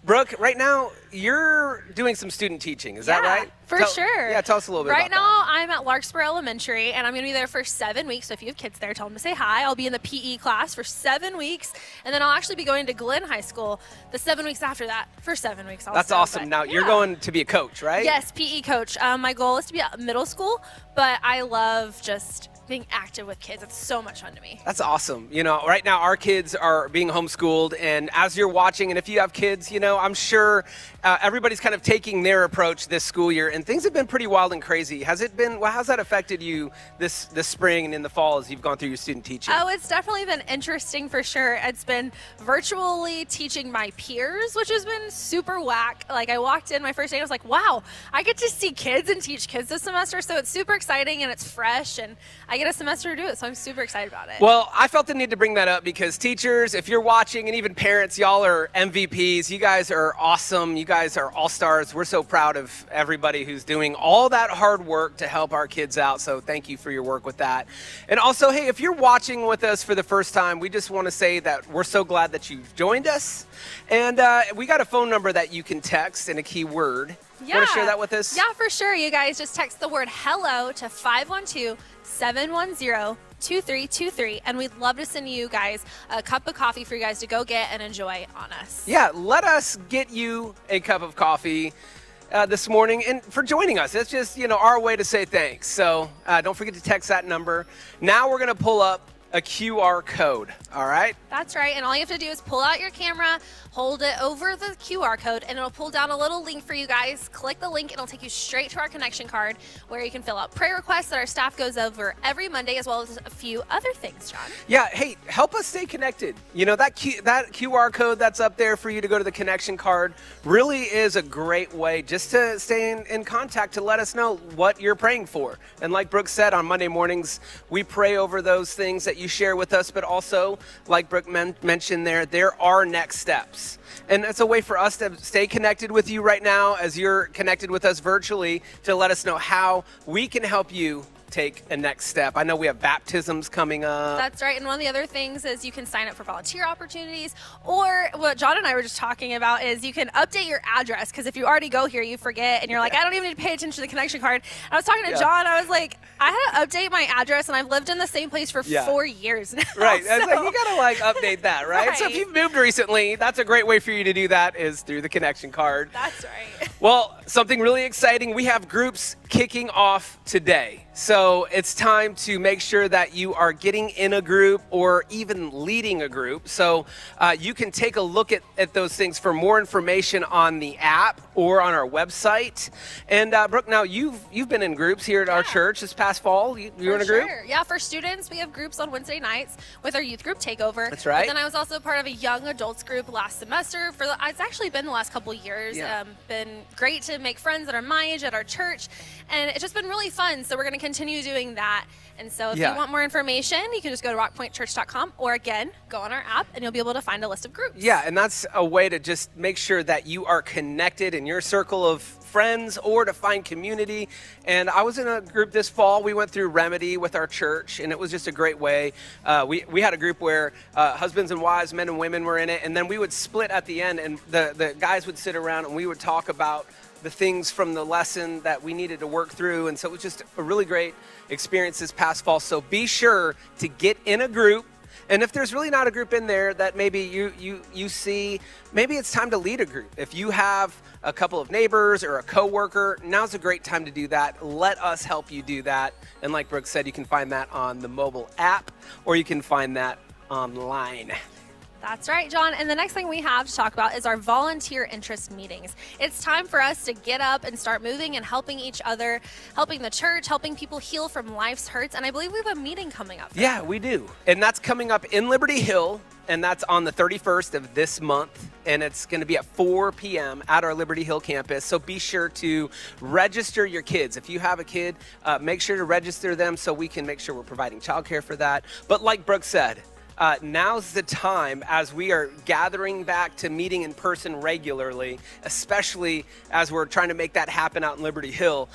Brooke, right now, you're doing some student teaching. Is that right? For sure. Yeah, tell us a little bit Right about now, I'm at Larkspur Elementary, and I'm going to be there for 7 weeks. So if you have kids there, tell them to say hi. I'll be in the PE class for 7 weeks, and then I'll actually be going to Glenn High School the 7 weeks after that for 7 weeks also. That's awesome. Now, you're going to be a coach, right? Yes, PE coach. My goal is to be at middle school, but I love just being active with kids. It's so much fun to me. That's awesome. You know, right now our kids are being homeschooled, and as you're watching, and if you have kids, you know, I'm sure everybody's kind of taking their approach this school year, and things have been pretty wild and crazy. How's that affected you this spring and in the fall as you've gone through your student teaching? Oh, it's definitely been interesting for sure. It's been virtually teaching my peers, which has been super whack. Like, I walked in my first day and I was like, wow, I get to see kids and teach kids this semester. So it's super exciting and it's fresh, and I get a semester to do it. So I'm super excited about it. Well, I felt the need to bring that up because teachers, if you're watching, and even parents, y'all are MVPs. You guys are awesome. You guys are all-stars. We're so proud of everybody who's doing all that hard work to help our kids out. So thank you for your work with that. And also, hey, if you're watching with us for the first time, we just want to say that we're so glad that you've joined us. And we got a phone number that you can text and a key word. Yeah. Want to share that with us? Yeah, for sure. You guys just text the word hello to 512-710-2323, and we'd love to send you guys a cup of coffee for you guys to go get and enjoy on us. Yeah, let us get you a cup of coffee this morning, and for joining us. It's just, you know, our way to say thanks. So don't forget to text that number. Now we're going to pull up a QR code, all right? That's right, and all you have to do is pull out your camera, hold it over the QR code, and it'll pull down a little link for you guys. Click the link, and it'll take you straight to our connection card where you can fill out prayer requests that our staff goes over every Monday, as well as a few other things, John. Yeah, hey, help us stay connected. You know, that QR code that's up there for you to go to the connection card really is a great way just to stay in contact, to let us know what you're praying for. And like Brooke said, on Monday mornings, we pray over those things that you share with us, but also, like Brooke mentioned there are next steps. And it's a way for us to stay connected with you right now as you're connected with us virtually, to let us know how we can help you take a next step. I know we have baptisms coming up. That's right. And one of the other things is you can sign up for volunteer opportunities, or what John and I were just talking about is you can update your address, because if you already go here, you forget, and you're like, I don't even need to pay attention to the connection card. And I was talking to John, I was like, I had to update my address, and I've lived in the same place for 4 years now. Right. So. It's like, you gotta update that, right? So if you've moved recently, that's a great way for you to do that, is through the connection card. That's right. Well, something really exciting. We have groups kicking off today. So it's time to make sure that you are getting in a group or even leading a group. So you can take a look at those things for more information on the app or on our website. And Brooke, now you've been in groups here at our church this past fall. You were in a group? Yeah, for students, we have groups on Wednesday nights with our youth group takeover. That's right. But then I was also part of a young adults group last semester. It's actually been the last couple of years. Yeah. Been great to make friends that are my age at our church, and it's just been really fun. So we're going to continue doing that. And so if you want more information, you can just go to rockpointchurch.com, or again, go on our app and you'll be able to find a list of groups. Yeah, and that's a way to just make sure that you are connected in your circle of friends, or to find community. And I was in a group this fall. We went through Remedy with our church, and it was just a great way. We had a group where husbands and wives, men and women were in it, and then we would split at the end, and the guys would sit around and we would talk about the things from the lesson that we needed to work through. And so it was just a really great experience this past fall. So be sure to get in a group. And if there's really not a group in there that maybe you see, maybe it's time to lead a group. If you have a couple of neighbors or a coworker, now's a great time to do that. Let us help you do that. And like Brooke said, you can find that on the mobile app, or you can find that online. That's right, John. And the next thing we have to talk about is our volunteer interest meetings. It's time for us to get up and start moving and helping each other, helping the church, helping people heal from life's hurts. And I believe we have a meeting coming up. Yeah, we do. And that's coming up in Liberty Hill, and that's on the 31st of this month. And it's going to be at 4 p.m. at our Liberty Hill campus. So be sure to register your kids. If you have a kid, make sure to register them so we can make sure we're providing childcare for that. But like Brooke said, now's the time, as we are gathering back to meeting in person regularly, especially as we're trying to make that happen out in Liberty Hill.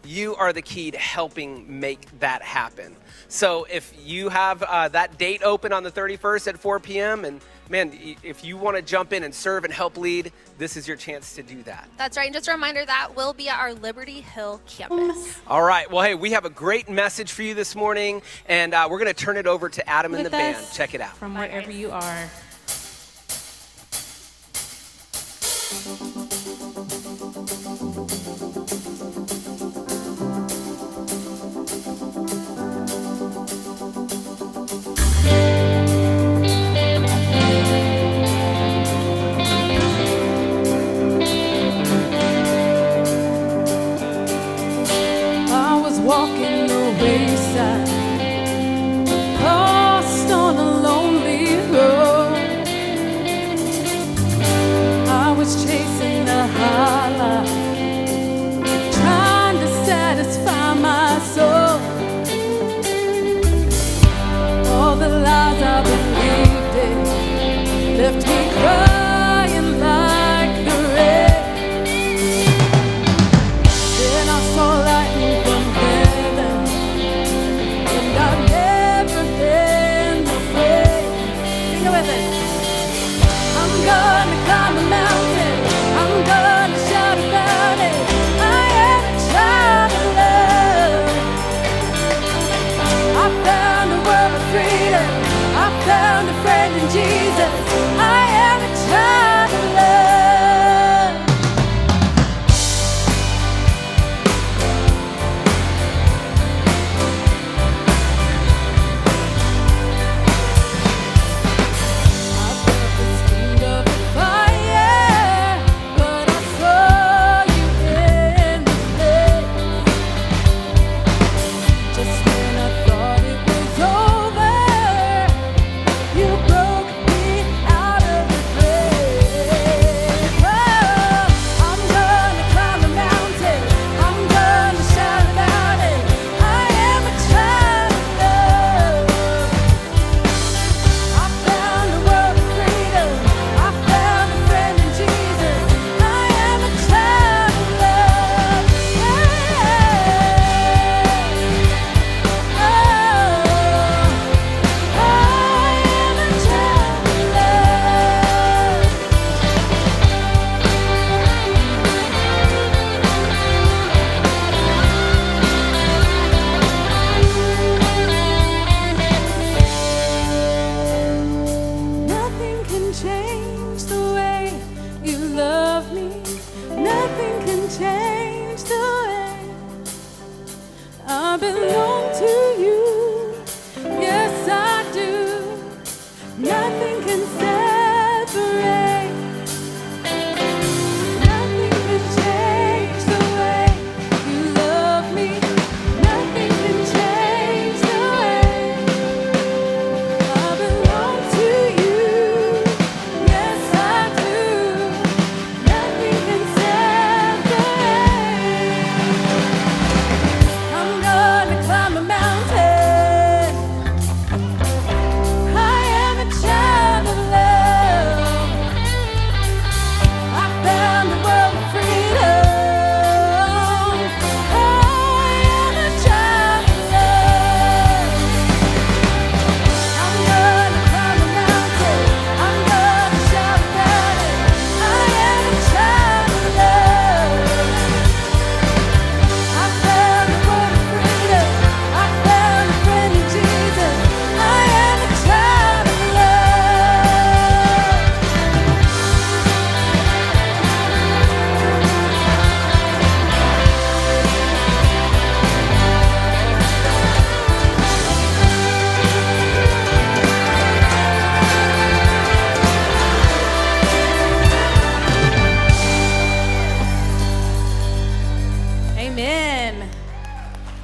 you are the key to helping make that happen. So if you have that date open on the 31st at 4 p.m. and man, if you want to jump in and serve and help lead, this is your chance to do that. That's right. And just a reminder, that will be at our Liberty Hill campus. All right. Well, hey, we have a great message for you this morning, and we're going to turn it over to Adam and the band. Check it out. From wherever you are. Walking the wayside, lost on a lonely road. I was chasing the high life, trying to satisfy my soul. All the lies I believed in left me crying like the rain. Then I saw lightning from I've never been afraid. Sing it with us. I'm gonna climb a mountain. I'm gonna shout about it. I am a child of love. I found a world of freedom. I found a friend in Jesus. I am a child of love.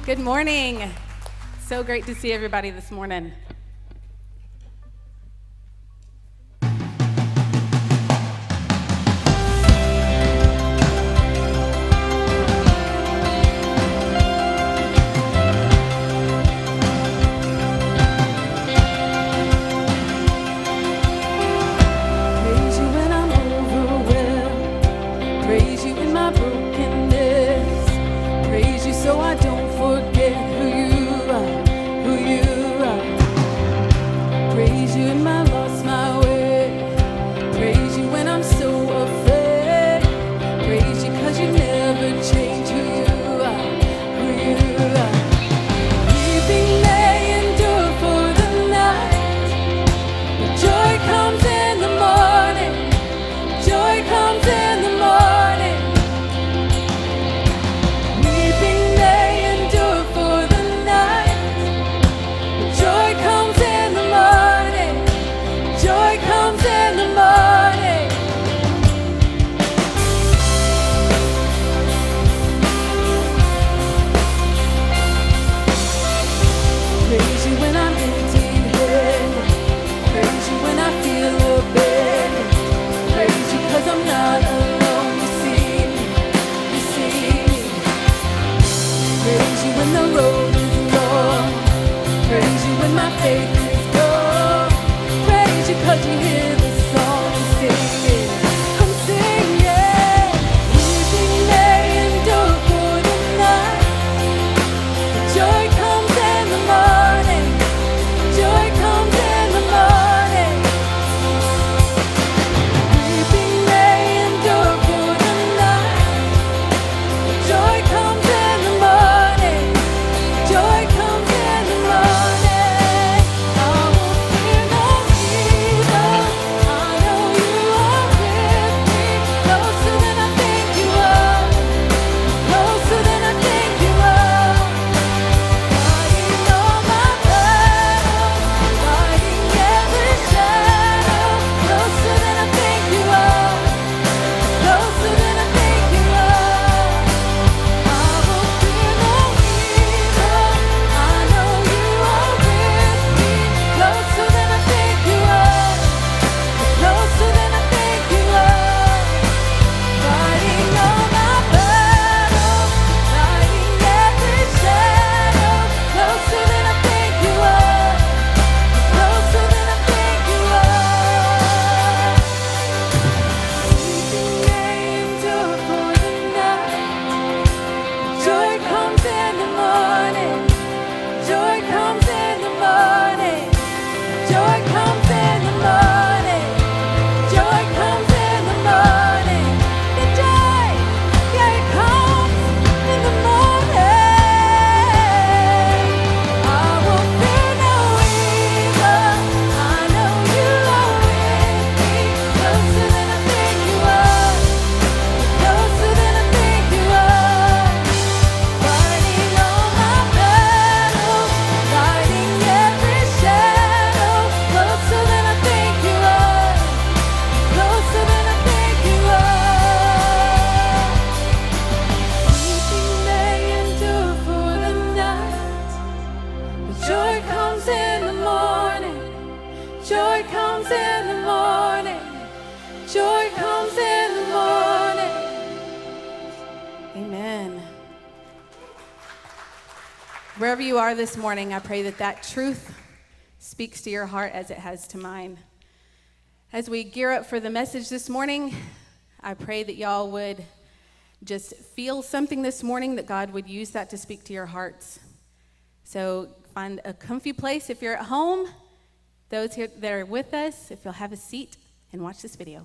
Good morning. So great to see everybody this morning. So Wherever you are this morning, I pray that that truth speaks to your heart as it has to mine. As we gear up for the message this morning, I pray that y'all would just feel something this morning, that God would use that to speak to your hearts. So find a comfy place if you're at home. Those here that are with us, if you'll have a seat and watch this video.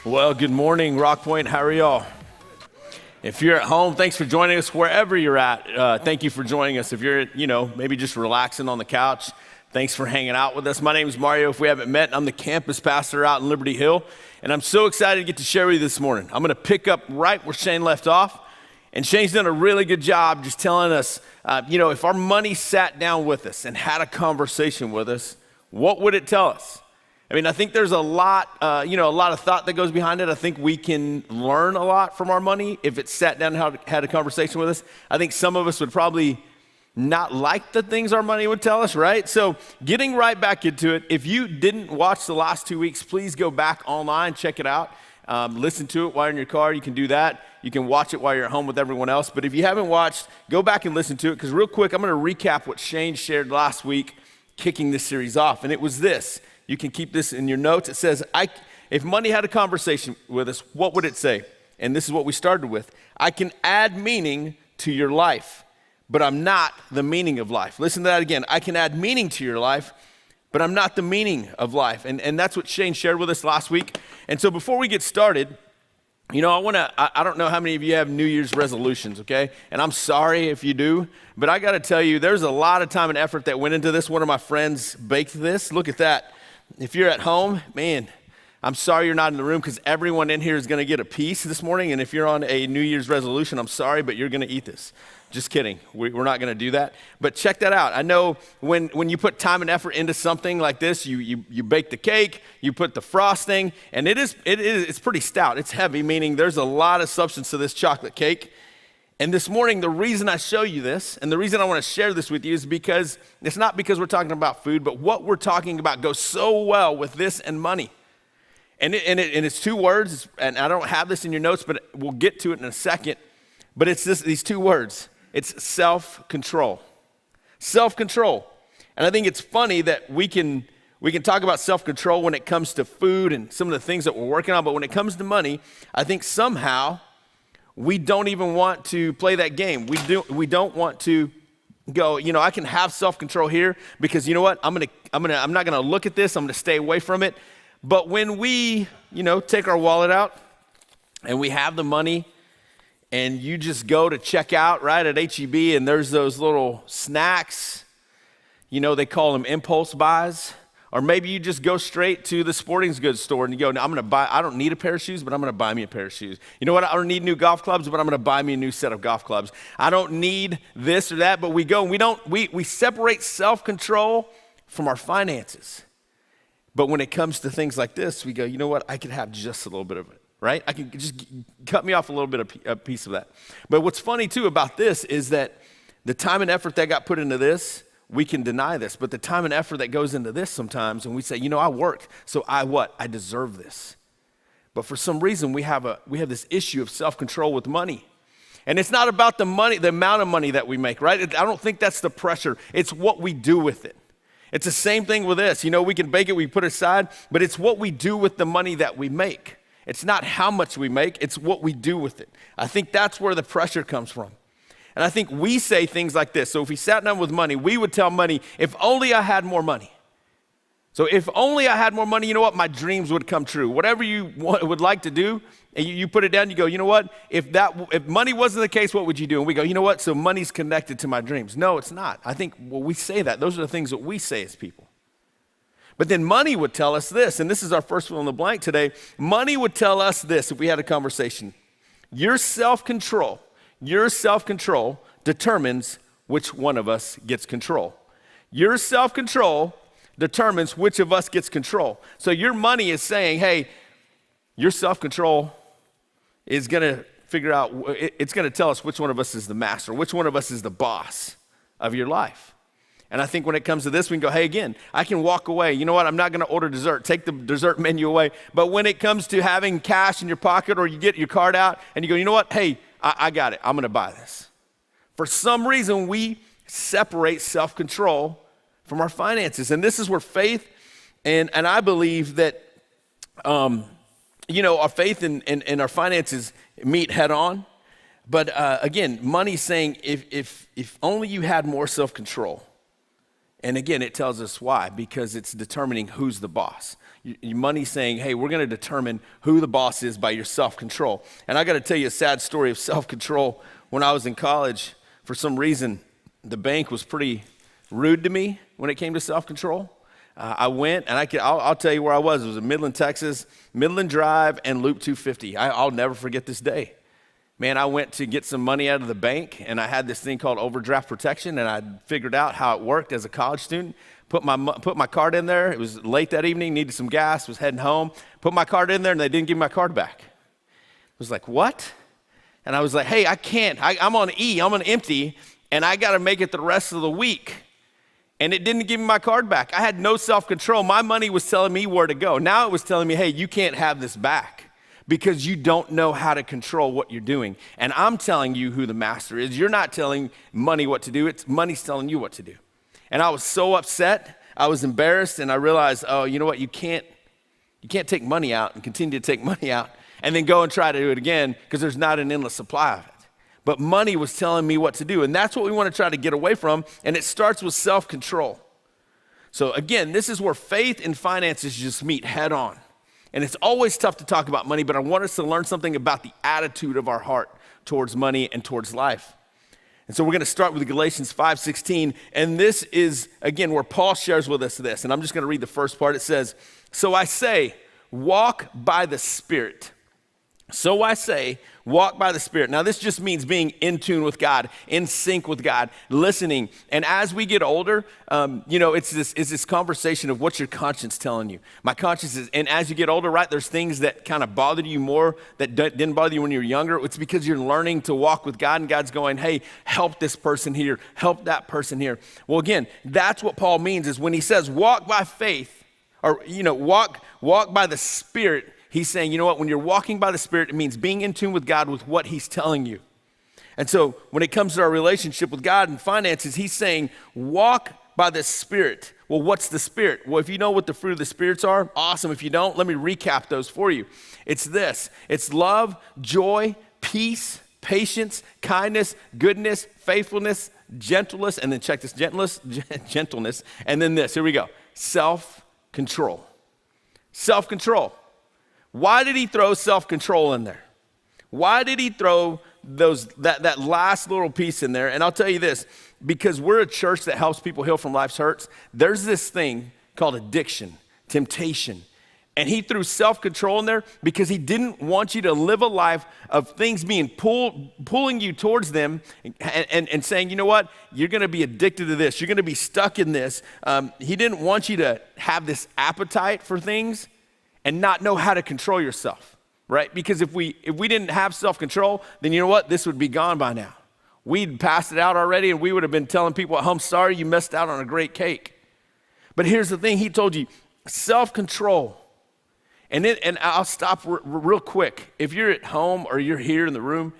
Well, good morning, Rock Point. How are y'all? If you're at home, thanks for joining us wherever you're at. Thank you for joining us. If you're, maybe just relaxing on the couch, thanks for hanging out with us. My name is Mario. If we haven't met, I'm the campus pastor out in Liberty Hill, and I'm so excited to get to share with you this morning. I'm going to pick up right where Shane left off, and Shane's done a really good job just telling us, if our money sat down with us and had a conversation with us, what would it tell us? I think there's a lot of thought that goes behind it. I think we can learn a lot from our money if it sat down and had a conversation with us. I think some of us would probably not like the things our money would tell us, right? So getting right back into it, if you didn't watch the last 2 weeks, please go back online, check it out. Listen to it while you're in your car. You can do that. You can watch it while you're at home with everyone else. But if you haven't watched, go back and listen to it, because real quick, I'm going to recap what Shane shared last week, kicking this series off. And it was this. You can keep this in your notes. It says, if money had a conversation with us, what would it say? And this is what we started with. I can add meaning to your life, but I'm not the meaning of life. Listen to that again. I can add meaning to your life, but I'm not the meaning of life. And that's what Shane shared with us last week. And so before we get started, I don't know how many of you have New Year's resolutions, okay? And I'm sorry if you do, but I got to tell you, there's a lot of time and effort that went into this. One of my friends baked this. Look at that. If you're at home, man, I'm sorry you're not in the room, because everyone in here is going to get a piece this morning. And if you're on a New Year's resolution, I'm sorry, but you're going to eat this. Just kidding. We're not going to do that. But check that out. I know when you put time and effort into something like this, you bake the cake, you put the frosting, and it's pretty stout. It's heavy, meaning there's a lot of substance to this chocolate cake. And this morning, the reason I show you this, and the reason I want to share this with you, is because it's not because we're talking about food, but what we're talking about goes so well with this and money. And it's two words, and I don't have this in your notes, but we'll get to it in a second. But it's these two words. It's self-control. Self-control. And I think it's funny that we can talk about self-control when it comes to food and some of the things that we're working on, but when it comes to money, I think somehow we don't even want to play that game. We don't want to go, I can have self-control here, because you know what? I'm not gonna look at this. I'm gonna stay away from it. But when we, take our wallet out and we have the money, and you just go to check out right at H-E-B, and there's those little snacks, they call them impulse buys. Or maybe you just go straight to the sporting goods store and you go, I don't need a pair of shoes, but I'm going to buy me a pair of shoes. You know what? I don't need new golf clubs, but I'm going to buy me a new set of golf clubs. I don't need this or that, but we go and we separate self-control from our finances. But when it comes to things like this, we go, you know what? I could have just a little bit of it, right? I can just cut me off a little bit of a piece of that. But what's funny too about this is that the time and effort that got put into this, we can deny this, but the time and effort that goes into this sometimes, and we say, I worked, so I deserve this. But for some reason, we have this issue of self-control with money. And it's not about the money, the amount of money that we make, right? I don't think that's the pressure. It's what we do with it. It's the same thing with this. We can bake it, we put it aside, but it's what we do with the money that we make. It's not how much we make, it's what we do with it. I think that's where the pressure comes from. And I think we say things like this. So if we sat down with money, we would tell money, if only I had more money. So if only I had more money, you know what? My dreams would come true. Whatever you would like to do, and you put it down, you go, you know what? If money wasn't the case, what would you do? And we go, you know what? So money's connected to my dreams. No, it's not. I think, well, we say that. Those are the things that we say as people. But then money would tell us this, and this is our first fill in the blank today. Money would tell us this if we had a conversation. Your self-control determines which one of us gets control. Your self-control determines which of us gets control. So your money is saying, hey, your self-control is going to figure out, it's going to tell us which one of us is the master, which one of us is the boss of your life. And I think when it comes to this, we can go, hey, again, I can walk away. You know what? I'm not going to order dessert. Take the dessert menu away. But when it comes to having cash in your pocket or you get your card out and you go, you know what? Hey, I got it. I'm going to buy this. For some reason, we separate self-control from our finances. And this is where faith and I believe that, our faith and our finances meet head on. But again, money's saying if only you had more self-control. And again, it tells us why, because it's determining who's the boss. Your money's saying, hey, we're going to determine who the boss is by your self-control. And I got to tell you a sad story of self-control. When I was in college, for some reason, the bank was pretty rude to me when it came to self-control. I went, and I'll tell you where I was. It was in Midland, Texas, Midland Drive and Loop 250. I'll never forget this day. Man, I went to get some money out of the bank, and I had this thing called overdraft protection, and I figured out how it worked as a college student. Put my card in there. It was late that evening, needed some gas, was heading home. Put my card in there, and they didn't give me my card back. I was like, what? And I was like, hey, I can't. I'm on E. I'm on empty, and I got to make it the rest of the week. And it didn't give me my card back. I had no self-control. My money was telling me where to go. Now it was telling me, hey, you can't have this back, because you don't know how to control what you're doing. And I'm telling you who the master is. You're not telling money what to do. It's money's telling you what to do. And I was so upset. I was embarrassed, and I realized, oh, you know what? You can't take money out and continue to take money out and then go and try to do it again, because there's not an endless supply of it. But money was telling me what to do. And that's what we want to try to get away from. And it starts with self-control. So again, this is where faith and finances just meet head on. And it's always tough to talk about money, but I want us to learn something about the attitude of our heart towards money and towards life. And so we're going to start with Galatians 5:16. And this is, again, where Paul shares with us this. And I'm just going to read the first part. It says, so I say, walk by the Spirit. So I say, walk by the Spirit. Now, this just means being in tune with God, in sync with God, listening. And as we get older, it's this conversation of what's your conscience telling you. My conscience is, and as you get older, right, there's things that kind of bothered you more that didn't bother you when you were younger. It's because you're learning to walk with God, and God's going, hey, help this person here, help that person here. Well, again, that's what Paul means is when he says walk by faith, or, walk by the Spirit. He's saying, you know what, when you're walking by the Spirit, it means being in tune with God with what he's telling you. And so when it comes to our relationship with God and finances, he's saying, walk by the Spirit. Well, what's the Spirit? Well, if you know what the fruit of the Spirits are, awesome. If you don't, let me recap those for you. It's this. It's love, joy, peace, patience, kindness, goodness, faithfulness, gentleness, and then check this, gentleness, and then this, here we go, self-control. Self-control. Why did he throw self-control in there? Why did he throw that last little piece in there? And I'll tell you this, because we're a church that helps people heal from life's hurts, there's this thing called addiction, temptation. And he threw self-control in there because he didn't want you to live a life of things being pulling you towards them and saying, you know what, you're going to be addicted to this. You're going to be stuck in this. He didn't want you to have this appetite for things and not know how to control yourself, right? Because if we didn't have self-control, then you know what? This would be gone by now. We'd passed it out already, and we would have been telling people at home, sorry, you missed out on a great cake. But here's the thing. He told you, self-control. And I'll stop real quick. If you're at home or you're here in the room,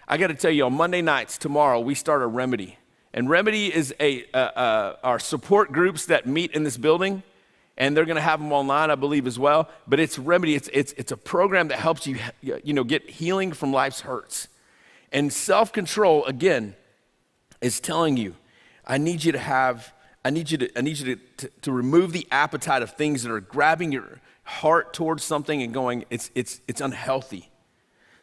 I got to tell you, on Monday nights, tomorrow, we start a Remedy. And Remedy is our support groups that meet in this building. And they're going to have them online, I believe, as well. But it's Remedy. It's a program that helps you, get healing from life's hurts. And self-control, again, is telling you, I need you to have I need you to remove the appetite of things that are grabbing your heart towards something and going, it's unhealthy.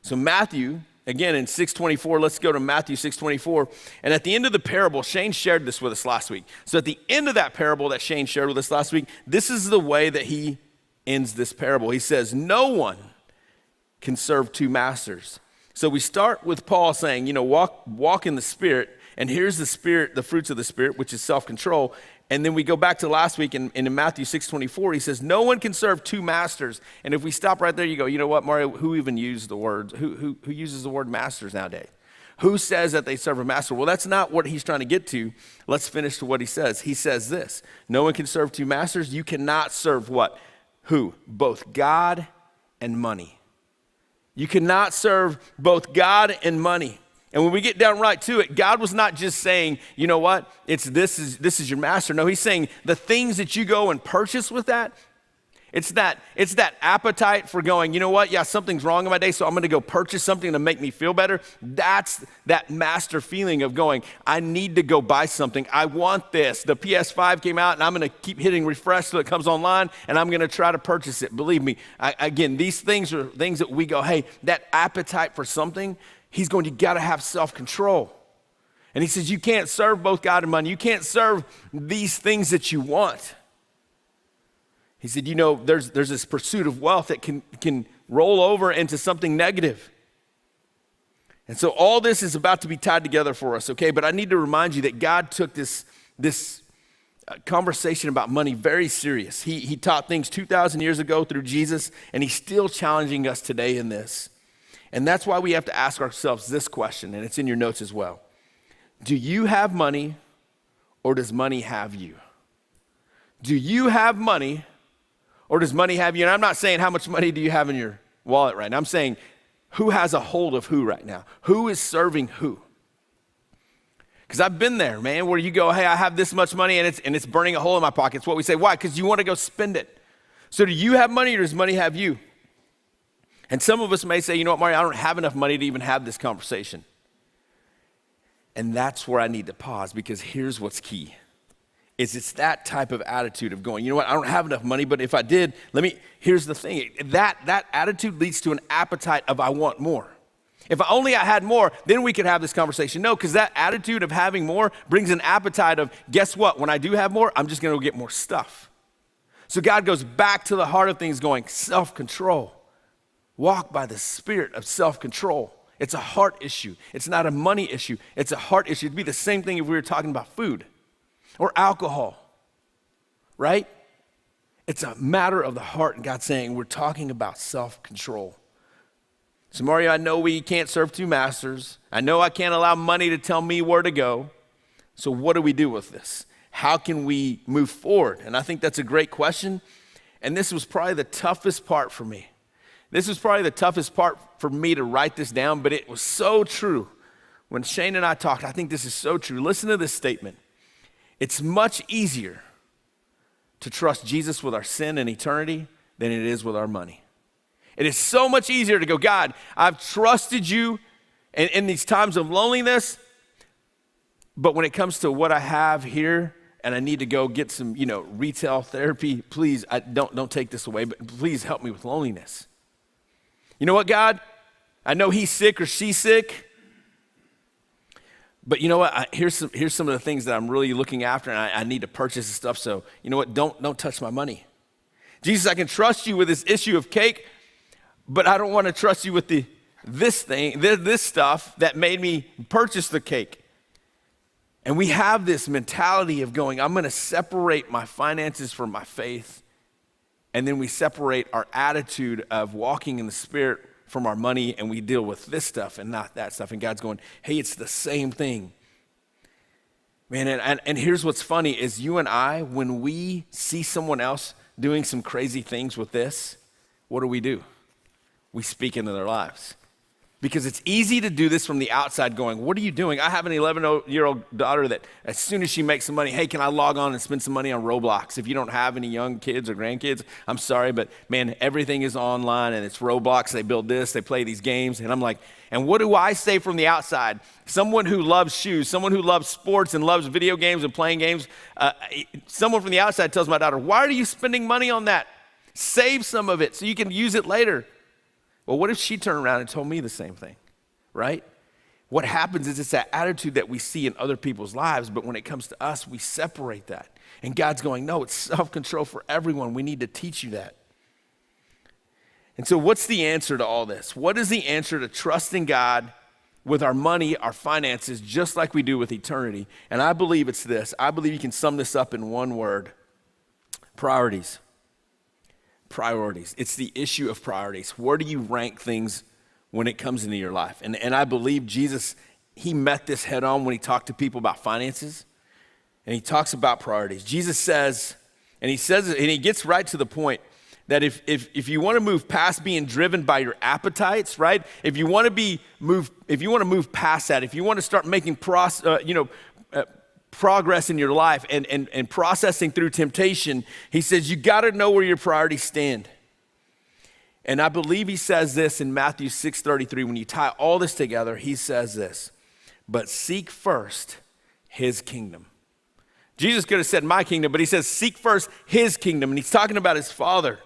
So Matthew, again in 6:24, let's go to Matthew 6:24. And at the end of the parable, Shane shared this with us last week. So at the end of that parable that Shane shared with us last week, this is the way that he ends this parable. He says, no one can serve two masters. So we start with Paul saying, walk in the Spirit. And here's the Spirit, the fruits of the Spirit, which is self-control. And then we go back to last week in Matthew 6:24, he says, no one can serve two masters. And if we stop right there, you go, you know what, Mario, who even used the word? Who uses the word masters nowadays? Who says that they serve a master? Well, that's not what he's trying to get to. Let's finish to what he says. He says this, no one can serve two masters. You cannot serve what? Who? Both God and money. You cannot serve both God and money. And when we get down right to it, God was not just saying, you know what, this is your master. No, he's saying the things that you go and purchase with that, it's that appetite for going, you know what, yeah, something's wrong in my day, so I'm gonna go purchase something to make me feel better. That's that master feeling of going, I need to go buy something. I want this. The PS5 came out and I'm gonna keep hitting refresh till it comes online and I'm gonna try to purchase it. Believe me, again, these things are things that we go, hey, that appetite for something, he's going, you gotta have self-control. And he says, you can't serve both God and money. You can't serve these things that you want. He said, there's this pursuit of wealth that can roll over into something negative. And so all this is about to be tied together for us, okay? But I need to remind you that God took this conversation about money very serious. He taught things 2,000 years ago through Jesus, and he's still challenging us today in this. And that's why we have to ask ourselves this question, and it's in your notes as well. Do you have money, or does money have you? Do you have money, or does money have you? And I'm not saying how much money do you have in your wallet right now. I'm saying who has a hold of who right now? Who is serving who? Because I've been there, man, where you go, hey, I have this much money and it's burning a hole in my pocket. It's what we say. Why? Because you want to go spend it. So do you have money, or does money have you? And some of us may say, you know what, Mario, I don't have enough money to even have this conversation. And that's where I need to pause, because here's what's key. It's that type of attitude of going, you know what, I don't have enough money, but if I did, here's the thing. That attitude leads to an appetite of I want more. If I had more, then we could have this conversation. No, because that attitude of having more brings an appetite of, guess what, when I do have more, I'm just gonna go get more stuff. So God goes back to the heart of things going, self-control. Walk by the spirit of self-control. It's a heart issue. It's not a money issue. It's a heart issue. It'd be the same thing if we were talking about food or alcohol, right? It's a matter of the heart, and God's saying we're talking about self-control. So Mario, I know we can't serve two masters. I know I can't allow money to tell me where to go. So what do we do with this? How can we move forward? And I think that's a great question. And this was probably the toughest part for me. This was probably the toughest part for me to write this down, but it was so true. When Shane and I talked, I think this is so true. Listen to this statement. It's much easier to trust Jesus with our sin and eternity than it is with our money. It is so much easier to go, God, I've trusted you in these times of loneliness, but when it comes to what I have here and I need to go get some, retail therapy, please, don't take this away, but please help me with loneliness. You know what, God? I know he's sick or she's sick, but you know what? Here's some of the things that I'm really looking after, and I need to purchase this stuff. So you know what? Don't touch my money. Jesus, I can trust you with this issue of cake, but I don't want to trust you with this stuff that made me purchase the cake. And we have this mentality of going, I'm going to separate my finances from my faith. And then we separate our attitude of walking in the Spirit from our money, and we deal with this stuff and not that stuff. And God's going, hey, it's the same thing. Man, and here's what's funny is you and I, when we see someone else doing some crazy things with this, what do? We speak into their lives. Because it's easy to do this from the outside going, what are you doing? I have an 11-year-old daughter that as soon as she makes some money, hey, can I log on and spend some money on Roblox? If you don't have any young kids or grandkids, I'm sorry, but man, everything is online and it's Roblox. They build this, they play these games. And I'm like, and what do I say from the outside? Someone who loves shoes, someone who loves sports and loves video games and playing games, someone from the outside tells my daughter, why are you spending money on that? Save some of it so you can use it later. Well, what if she turned around and told me the same thing, right? What happens is it's that attitude that we see in other people's lives, but when it comes to us, we separate that. And God's going, no, it's self-control for everyone. We need to teach you that. And so what's the answer to all this? What is the answer to trusting God with our money, our finances, just like we do with eternity? And I believe it's this. I believe you can sum this up in one word: priorities. Priorities. It's the issue of priorities. Where do you rank things when it comes into your life? And I believe Jesus, he met this head on when he talked to people about finances, and he talks about priorities. Jesus says, and he says it, and he gets right to the point that if you want to move past being driven by your appetites, right? If you want to move past that, if you want to start making progress in your life and processing through temptation, he says you got to know where your priorities stand. And I believe he says this in Matthew 6:33. When you tie all this together, he says this: but seek first his kingdom. Jesus could have said my kingdom, but he says seek first his kingdom. And he's talking about his Father.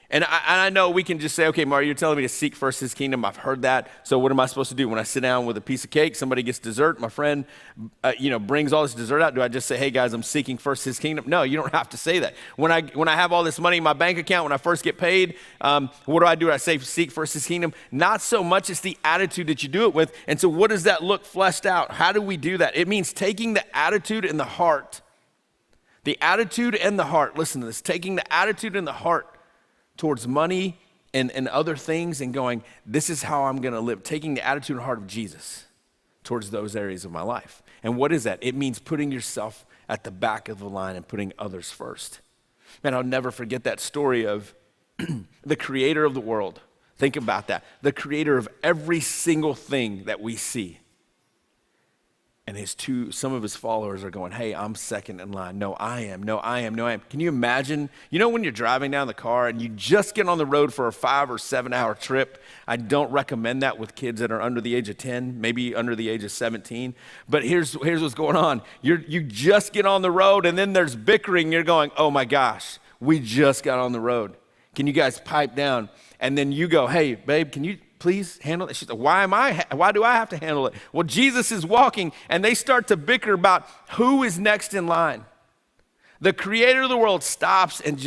And I know we can just say, okay, Mario, you're telling me to seek first his kingdom. I've heard that. So what am I supposed to do? When I sit down with a piece of cake, somebody gets dessert, my friend brings all this dessert out, do I just say, hey guys, I'm seeking first his kingdom? No, you don't have to say that. When I have all this money in my bank account, when I first get paid, what do? I say seek first his kingdom? Not so much. It's the attitude that you do it with. And so what does that look fleshed out? How do we do that? It means taking the attitude and the heart. The attitude and the heart. Listen to this. Taking the attitude and the heart towards money and other things and going, this is how I'm going to live. Taking the attitude and heart of Jesus towards those areas of my life. And what is that? It means putting yourself at the back of the line and putting others first. Man, I'll never forget that story of the creator of the world. Think about that. The creator of every single thing that we see. And some of his followers are going, hey, I'm second in line. No, I am. No, I am. No, I am. Can you imagine? You know when you're driving down the car and you just get on the road for a 5 or 7 hour trip? I don't recommend that with kids that are under the age of 10, maybe under the age of 17. But here's what's going on. You just get on the road and then there's bickering. You're going, oh my gosh, we just got on the road. Can you guys pipe down? And then you go, hey, babe, can you please handle it? She's like, why do I have to handle it? Well, Jesus is walking and they start to bicker about who is next in line. The creator of the world stops and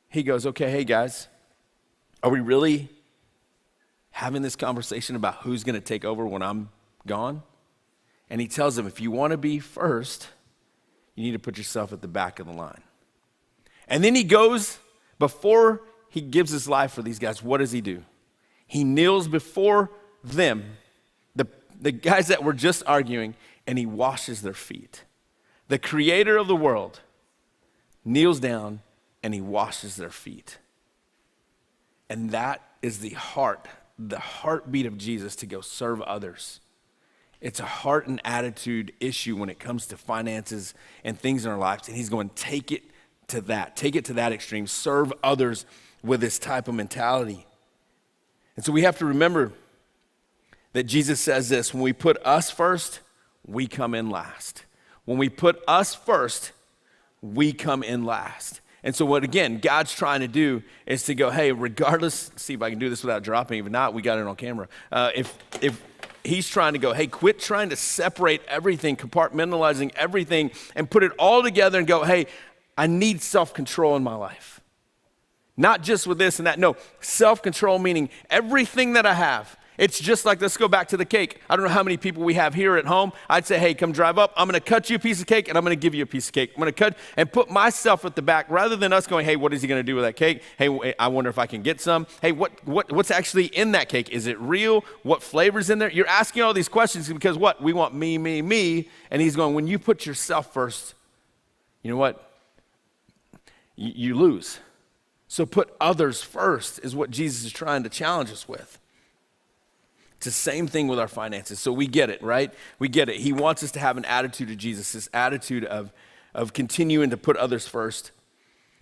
he goes, okay, hey guys, are we really having this conversation about who's going to take over when I'm gone? And he tells them, if you want to be first, you need to put yourself at the back of the line. And then he goes, before he gives his life for these guys, what does he do? He kneels before them, the guys that were just arguing, and he washes their feet. The creator of the world kneels down and he washes their feet. And that is the heartbeat of Jesus, to go serve others. It's a heart and attitude issue when it comes to finances and things in our lives. And he's going, take it to that extreme. Serve others with this type of mentality. And so we have to remember that Jesus says this: when we put us first, we come in last. When we put us first, we come in last. And so what, again, God's trying to do is to go, hey, regardless, see if I can do this without dropping. If not, we got it on camera. If he's trying to go, hey, quit trying to separate everything, compartmentalizing everything, and put it all together and go, hey, I need self-control in my life. Not just with this and that. No, self-control meaning everything that I have. It's just like, let's go back to the cake. I don't know how many people we have here at home. I'd say, hey, come drive up. I'm going to cut you a piece of cake and I'm going to give you a piece of cake. I'm going to cut and put myself at the back rather than us going, hey, what is he going to do with that cake? Hey, I wonder if I can get some. Hey, what's actually in that cake? Is it real? What flavor's in there? You're asking all these questions because what? We want me, me, me. And he's going, when you put yourself first, you know what? You lose. So put others first is what Jesus is trying to challenge us with. It's the same thing with our finances. So we get it, right? We get it. He wants us to have an attitude of Jesus, this attitude of continuing to put others first.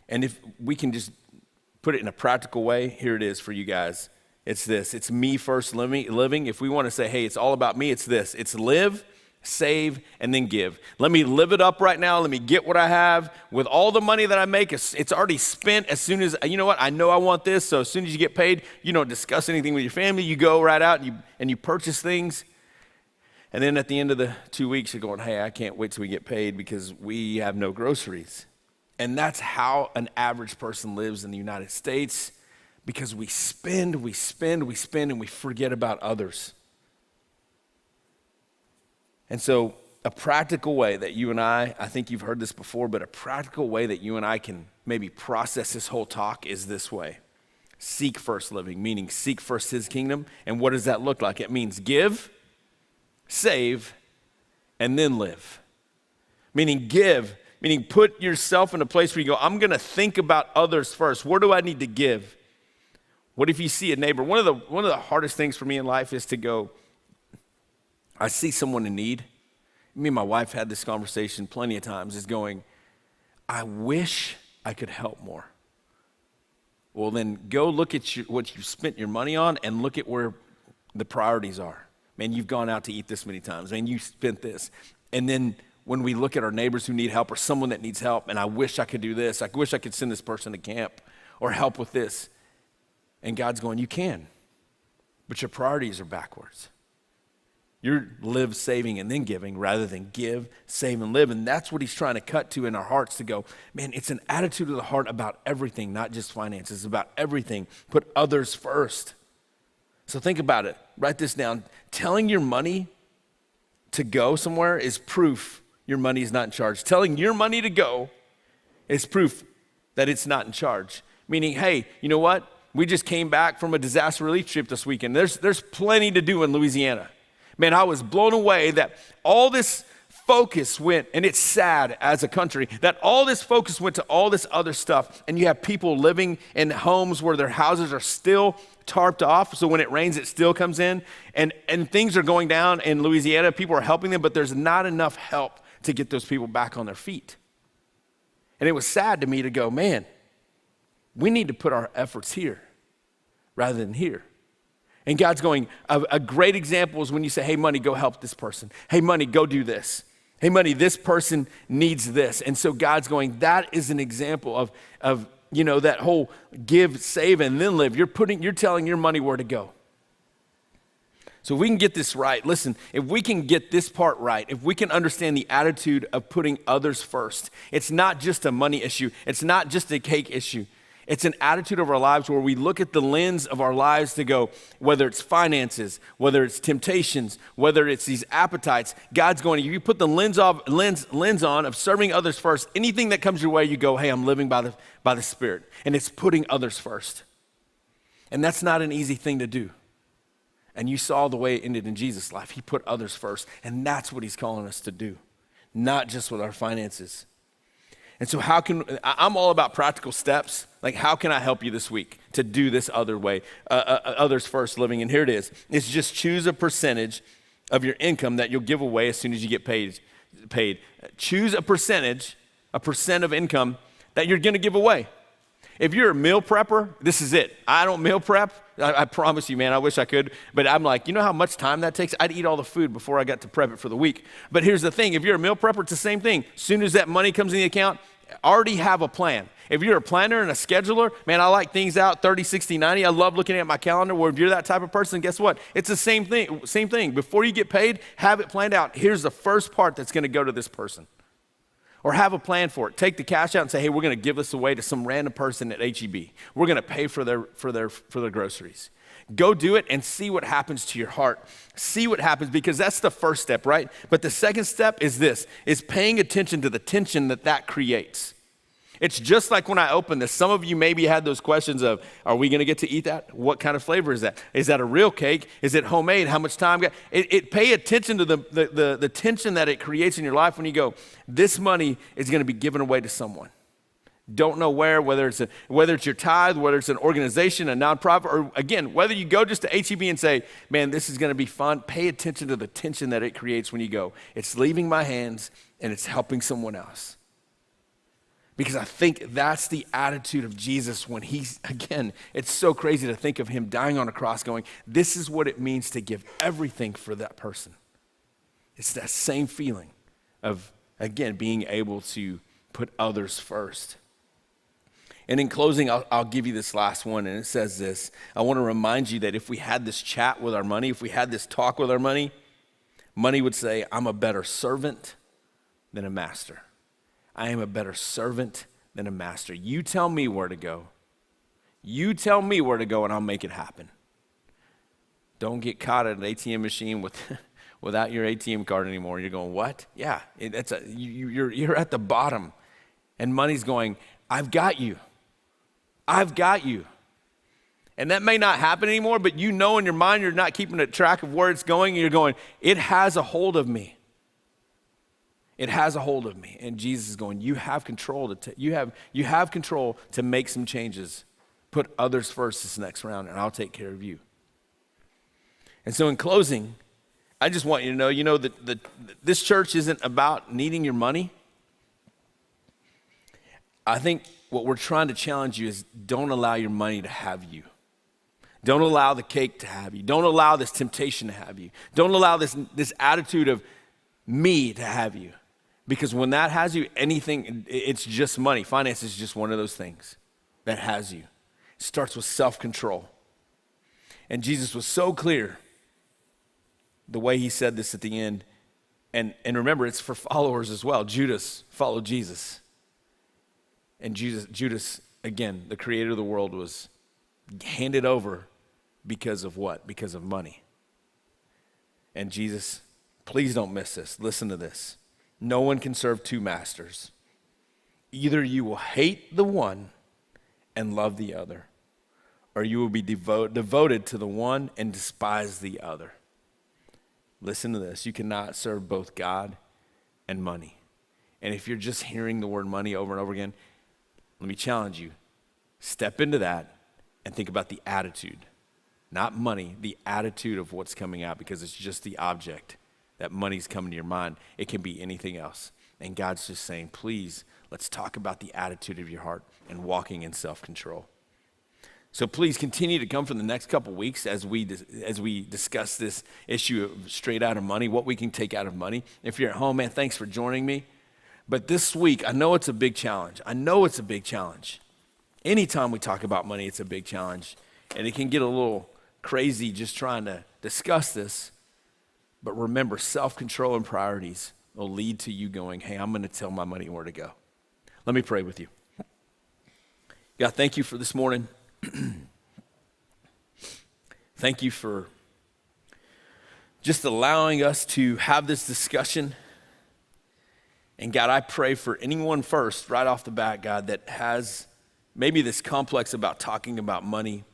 And if we can just put it in a practical way, here it is for you guys. It's this. It's me first living. If we want to say, hey, it's all about me, it's this. It's live, save, and then give. Let me live it up right now. Let me get what I have. With all the money that I make, it's already spent as soon as, you know what, I know I want this. So as soon as you get paid, you don't discuss anything with your family. You go right out and you purchase things. And then at the end of the 2 weeks, you're going, hey, I can't wait till we get paid because we have no groceries. And that's how an average person lives in the United States, because we spend, and we forget about others. And so a practical way that you and I think you've heard this before, but a practical way that you and I can maybe process this whole talk is this way. Seek first living, meaning seek first his kingdom. And what does that look like? It means give, save, and then live. Meaning give, meaning put yourself in a place where you go, I'm going to think about others first. Where do I need to give? What if you see a neighbor? One of the hardest things for me in life is to go, I see someone in need. Me and my wife had this conversation plenty of times, is going, I wish I could help more. Well, then go look at what you've spent your money on and look at where the priorities are. Man, you've gone out to eat this many times. Man, you spent this. And then when we look at our neighbors who need help or someone that needs help, and I wish I could do this. I wish I could send this person to camp or help with this. And God's going, you can, but your priorities are backwards. You're live, saving, and then giving rather than give, save, and live. And that's what he's trying to cut to in our hearts to go, man, it's an attitude of the heart about everything, not just finances, it's about everything. Put others first. So think about it. Write this down. Telling your money to go somewhere is proof your money is not in charge. Telling your money to go is proof that it's not in charge. Meaning, hey, you know what? We just came back from a disaster relief trip this weekend. There's plenty to do in Louisiana. Man, I was blown away that all this focus went, and it's sad as a country, that all this focus went to all this other stuff, and you have people living in homes where their houses are still tarped off, so when it rains, it still comes in, and things are going down in Louisiana. People are helping them, but there's not enough help to get those people back on their feet. And it was sad to me to go, man, we need to put our efforts here rather than here. And God's going, a great example is when you say, hey, money, go help this person. Hey, money, go do this. Hey, money, this person needs this. And so God's going, that is an example of that whole give, save, and then live. You're telling your money where to go. So if we can get this right, listen, if we can get this part right, if we can understand the attitude of putting others first, it's not just a money issue. It's not just a cake issue. It's an attitude of our lives where we look at the lens of our lives to go, whether it's finances, whether it's temptations, whether it's these appetites, God's going, you put the lens on of serving others first. Anything that comes your way, you go, hey, I'm living by the Spirit. And it's putting others first. And that's not an easy thing to do. And you saw the way it ended in Jesus' life. He put others first. And that's what he's calling us to do, not just with our finances. And so I'm all about practical steps. Like, how can I help you this week to do this other way, others first living? And here it is. It's just choose a percentage of your income that you'll give away as soon as you get paid. Choose a percent of income that you're going to give away. If you're a meal prepper, this is it. I don't meal prep. I promise you, man, I wish I could. But I'm like, you know how much time that takes? I'd eat all the food before I got to prep it for the week. But here's the thing. If you're a meal prepper, it's the same thing. As soon as that money comes in the account, already have a plan. If you're a planner and a scheduler, man, I like things out 30, 60, 90. I love looking at my calendar. Where if you're that type of person, guess what? It's the same thing. Before you get paid, have it planned out. Here's the first part that's going to go to this person. Or have a plan for it. Take the cash out and say, hey, we're going to give this away to some random person at HEB. We're going to pay for their groceries. Go do it and see what happens to your heart. See what happens, because that's the first step, right? But the second step is this, is paying attention to the tension that creates. It's just like when I opened this. Some of you maybe had those questions of, are we going to get to eat that? What kind of flavor is that? Is that a real cake? Is it homemade? How much time? Pay attention to the tension that it creates in your life when you go, this money is going to be given away to someone. Don't know whether it's your tithe, whether it's an organization, a nonprofit, or again, whether you go just to HEB and say, man, this is going to be fun. Pay attention to the tension that it creates when you go. It's leaving my hands and it's helping someone else. Because I think that's the attitude of Jesus when again, it's so crazy to think of him dying on a cross going, this is what it means to give everything for that person. It's that same feeling of, again, being able to put others first. And in closing, I'll give you this last one, and it says this. I want to remind you that if we had this chat with our money, if we had this talk with our money, money would say, I'm a better servant than a master. I am a better servant than a master. You tell me where to go. You tell me where to go, and I'll make it happen. Don't get caught at an ATM machine without your ATM card anymore. You're going, what? Yeah, you're at the bottom, and money's going, I've got you. I've got you. And that may not happen anymore, but you know in your mind you're not keeping a track of where it's going, and you're going, it has a hold of me. It has a hold of me. And Jesus is going, you have control you have control to make some changes. Put others first this next round, and I'll take care of you. And so in closing, I just want you to know that this church isn't about needing your money. I think what we're trying to challenge you is don't allow your money to have you. Don't allow the cake to have you. Don't allow this temptation to have you. Don't allow this attitude of me to have you. Because when that has you, anything, it's just money. Finance is just one of those things that has you. It starts with self-control. And Jesus was so clear the way he said this at the end. And remember, it's for followers as well. Judas followed Jesus. And Judas, again, the creator of the world, was handed over because of what? Because of money. And Jesus, please don't miss this. Listen to this. No one can serve two masters. Either you will hate the one and love the other, or you will be devoted to the one and despise the other. Listen to this. You cannot serve both God and money. And if you're just hearing the word money over and over again, let me challenge you. Step into that and think about the attitude. Not money, the attitude of what's coming out, because it's just the object that money's coming to your mind. It can be anything else. And God's just saying, please, let's talk about the attitude of your heart and walking in self-control. So please continue to come for the next couple weeks as we discuss this issue of straight out of money, what we can take out of money. If you're at home, man, thanks for joining me. But this week, I know it's a big challenge. Anytime we talk about money, it's a big challenge. And it can get a little crazy just trying to discuss this. But remember, self-control and priorities will lead to you going, hey, I'm going to tell my money where to go. Let me pray with you. God, thank you for this morning. Thank you for just allowing us to have this discussion. And God, I pray for anyone first, right off the bat, God, that has maybe this complex about talking about money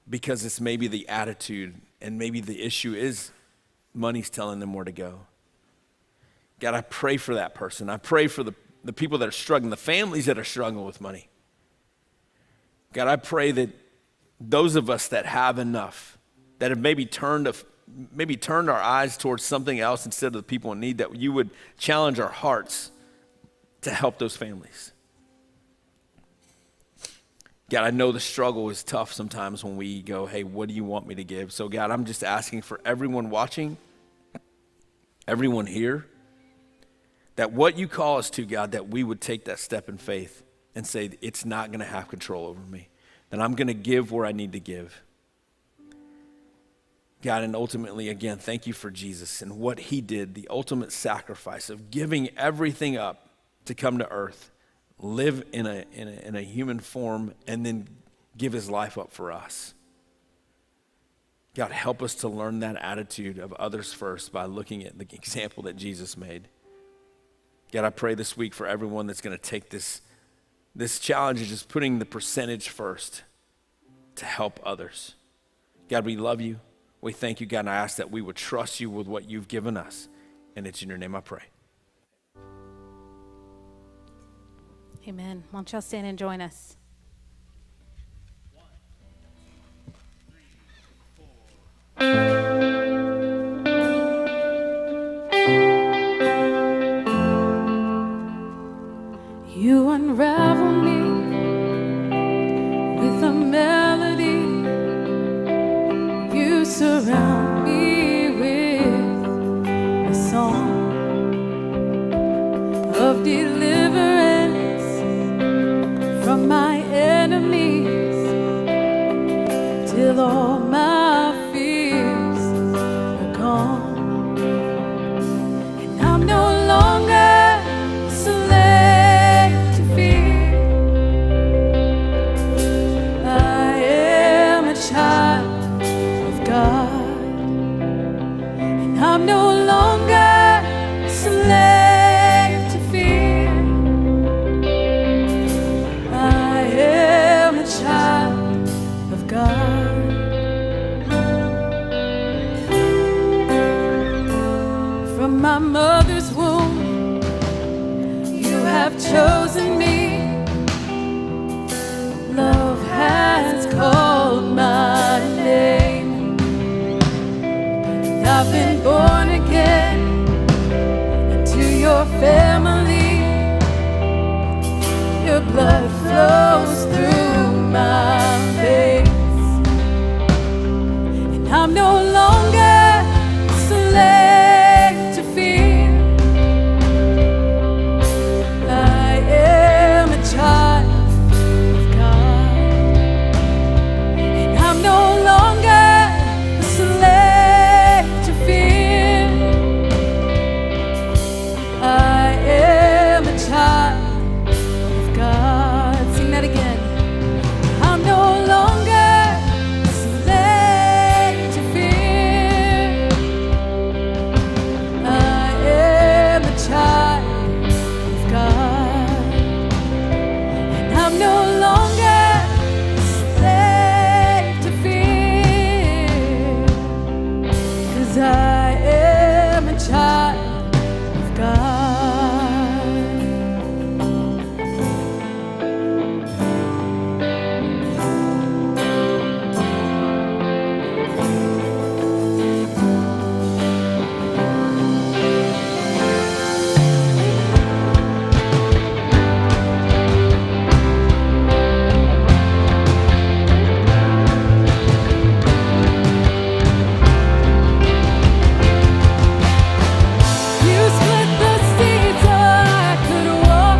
because it's maybe the attitude and maybe the issue is money's telling them where to go. God, I pray for that person. I pray for the people that are struggling, the families that are struggling with money. God, I pray that those of us that have enough, that have maybe turned our eyes towards something else instead of the people in need, that you would challenge our hearts to help those families. God, I know the struggle is tough sometimes when we go, hey, what do you want me to give? So God, I'm just asking for everyone watching, everyone here, that what you call us to, God, that we would take that step in faith and say, it's not going to have control over me, that I'm going to give where I need to give. God, and ultimately, again, thank you for Jesus and what he did, the ultimate sacrifice of giving everything up to come to earth, live in a human form, and then give his life up for us. God, help us to learn that attitude of others first by looking at the example that Jesus made. God, I pray this week for everyone that's going to take this challenge of just putting the percentage first to help others. God, we love you. We thank you, God, and I ask that we would trust you with what you've given us. And it's in your name I pray. Amen. Why don't y'all stand and join us? You unravel me with a melody. You surround me with a song of deliverance from my enemies, till all my fears are gone. And I'm no longer a slave to fear. I am a child of God. And I'm no longer a slave to fear. I am a child of God. From my mother's womb, you have chosen me. Love has called my name. And I've been born again into your family. Your blood flows through my veins. And I'm no longer a slave to fear. I am a child of God. And I'm no longer a slave to fear. I am a child of God. Sing that again. I'm no longer a slave to fear. I am a child of God. And I'm no longer a slave to fear. 'Cause I am a child of God. You split the sea so I could walk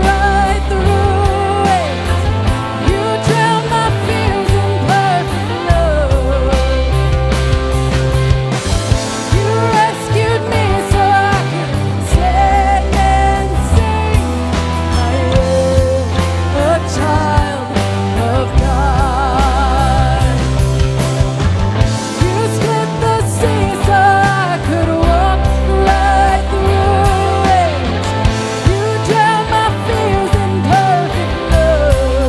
right through it. You drowned my fears in perfect love. You rescued me so I could stand and sing. I am a child of God. You split the sea so I could walk right through it. You drowned my fears in perfect love.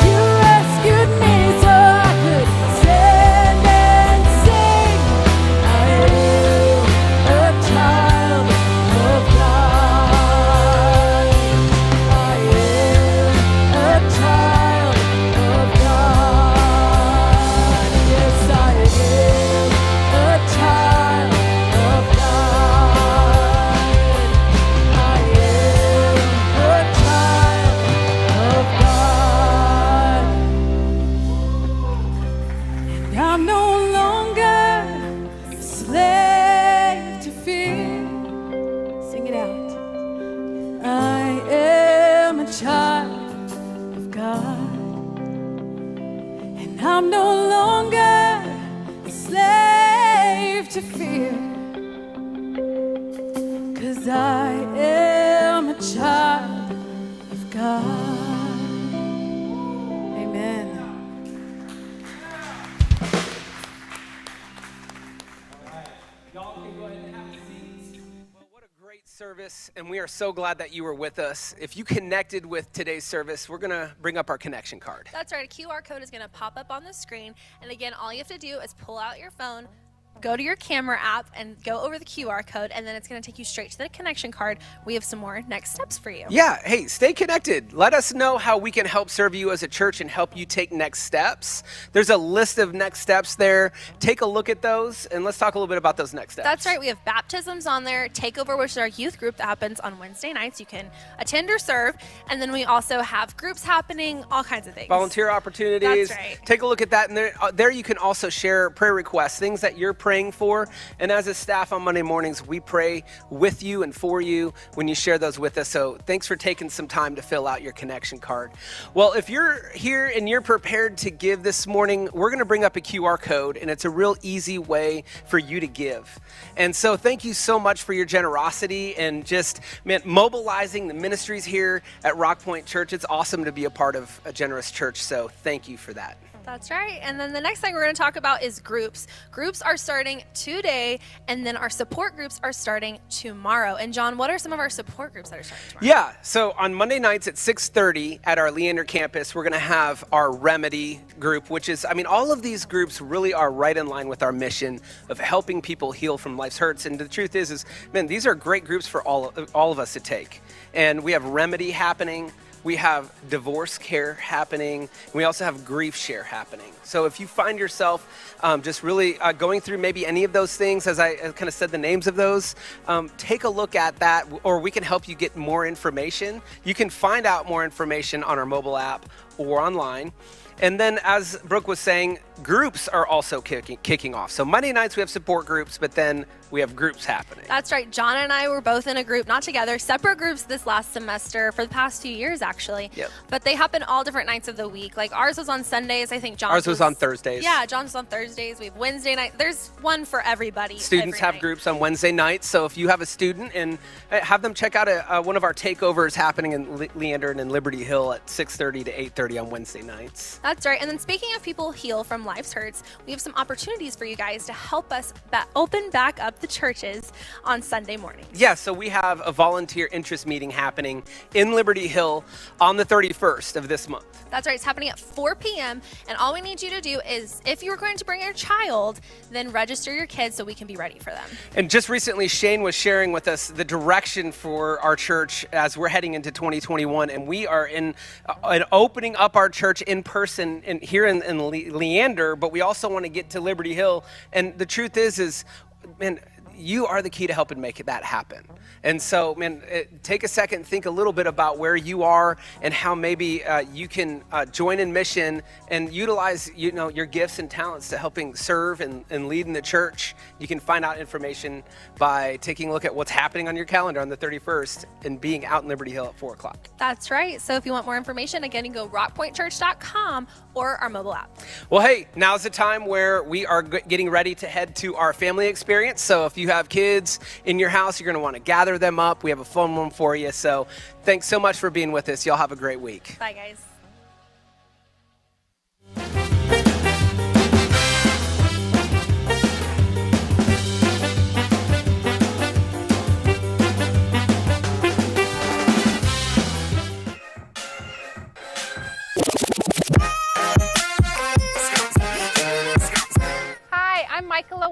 You rescued me so I could stand and sing. I am a child of God. I am a child of God. Yes, I am a child of God. I am a child of God. And I'm no longer a slave to fear. Sing it out. I am a child of God. And I'm no longer a slave to fear. 'Cause I am a child of God. Amen. Y'all can go ahead and have seats. Well, what a great service, and we are so glad that you were with us. If you connected with today's service, we're going to bring up our connection card. That's right. A QR code is going to pop up on the screen. And again, all you have to do is pull out your phone, go to your camera app and go over the QR code, and then it's going to take you straight to the connection card. We have some more next steps for you. Yeah, hey, stay connected. Let us know how we can help serve you as a church and help you take next steps. There's a list of next steps there. Take a look at those, and let's talk a little bit about those next steps. That's right. We have baptisms on there, Takeover, which is our youth group that happens on Wednesday nights. You can attend or serve, and then we also have groups happening, all kinds of things. Volunteer opportunities. That's right. Take a look at that, and there you can also share prayer requests, things that you're praying for. And as a staff on Monday mornings, we pray with you and for you when you share those with us. So thanks for taking some time to fill out your connection card. Well, if you're here and you're prepared to give this morning, we're going to bring up a QR code, and it's a real easy way for you to give. And so thank you so much for your generosity and just mobilizing the ministries here at Rock Point Church. It's awesome to be a part of a generous church. So thank you for that. That's right. And then the next thing we're going to talk about is groups. Groups are starting today, and then our support groups are starting tomorrow. And John, what are some of our support groups that are starting tomorrow? Yeah, so on Monday nights at 6:30 at our Leander campus, we're going to have our Remedy group, which is, all of these groups really are right in line with our mission of helping people heal from life's hurts. And the truth is, these are great groups for all of us to take. And we have Remedy happening. We have divorce care happening. We also have grief share happening. So if you find yourself just really going through maybe any of those things, as I kind of said the names of those, take a look at that, or we can help you get more information. You can find out more information on our mobile app or online. And then, as Brooke was saying, groups are also kicking off. So Monday nights we have support groups, but then we have groups happening. That's right. John and I were both in a group, not together, separate groups this last semester for the past few years, actually. Yep. But they happen all different nights of the week. Like ours was on Sundays. I think John's Ours was on Thursdays. Yeah, John's was on Thursdays. We have Wednesday night. There's one for everybody. Students every have night. groups on Wednesday nights. So if you have a student, and have them check out one of our takeovers happening in Leander and in Liberty Hill at 6:30 to 8:30 on Wednesday nights. That's right. And then speaking of people heal from life's hurts, we have some opportunities for you guys to help us open back up the churches on Sunday mornings. Yeah, so we have a volunteer interest meeting happening in Liberty Hill on the 31st of this month. That's right. It's happening at 4 p.m. And all we need you to do is, if you're going to bring your child, then register your kids so we can be ready for them. And just recently, Shane was sharing with us the direction for our church as we're heading into 2021. And we are in opening up our church in person here in Leander, but we also want to get to Liberty Hill. And the truth is, you are the key to helping make that happen. And so, take a second, think a little bit about where you are and how maybe you can join in mission and utilize, your gifts and talents to helping serve and lead in the church. You can find out information by taking a look at what's happening on your calendar on the 31st and being out in Liberty Hill at 4 o'clock. That's right. So if you want more information, again, you can go rockpointchurch.com or our mobile app. Well, hey, now's the time where we are getting ready to head to our family experience. So if you have kids in your house, you're going to want to gather them up. We have a fun one for you. So thanks so much for being with us. Y'all have a great week. Bye, guys.